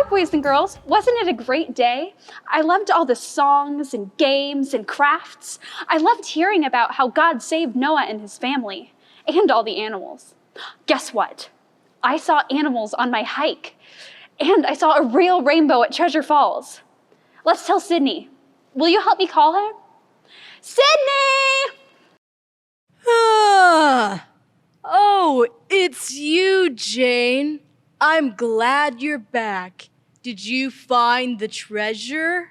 boys and girls. Wasn't it a great day? I loved all the songs and games and crafts. I loved hearing about how God saved Noah and his family, and all the animals. Guess what? I saw animals on my hike, and I saw a real rainbow at Treasure Falls. Let's tell Sydney. Will you help me call her? Sydney! Oh, it's you, Jane. I'm glad you're back. Did you find the treasure?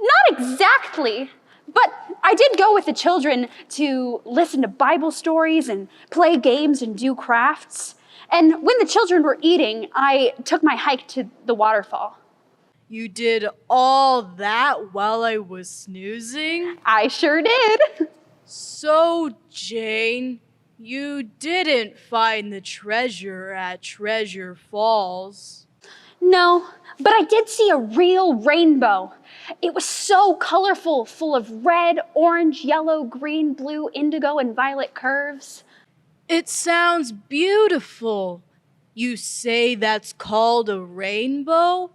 Not exactly, but I did go with the children to listen to Bible stories and play games and do crafts. And when the children were eating, I took my hike to the waterfall. You did all that while I was snoozing? I sure did. So, Jane, you didn't find the treasure at Treasure Falls. No, but I did see a real rainbow. It was so colorful, full of red, orange, yellow, green, blue, indigo, and violet curves. It sounds beautiful. You say that's called a rainbow?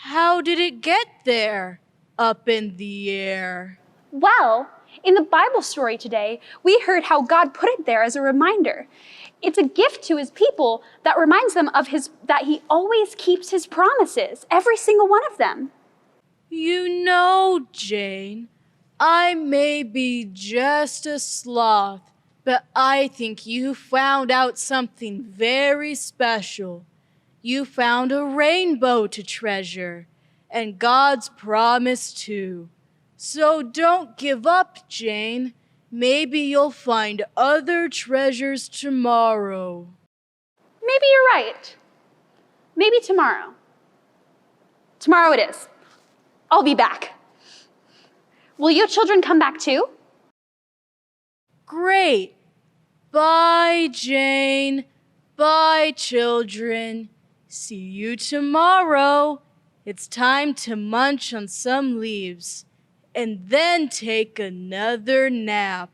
How did it get there, up in the air? Well, in the Bible story today, we heard how God put it there as a reminder. It's a gift to his people that reminds them of that he always keeps his promises, every single one of them. You know, Jane, I may be just a sloth, but I think you found out something very special. You found a rainbow to treasure, and God's promise too. So don't give up, Jane. Maybe you'll find other treasures tomorrow. Maybe you're right. Maybe tomorrow. Tomorrow it is. I'll be back. Will you children come back too? Great. Bye, Jane. Bye, children. See you tomorrow. It's time to munch on some leaves and then take another nap.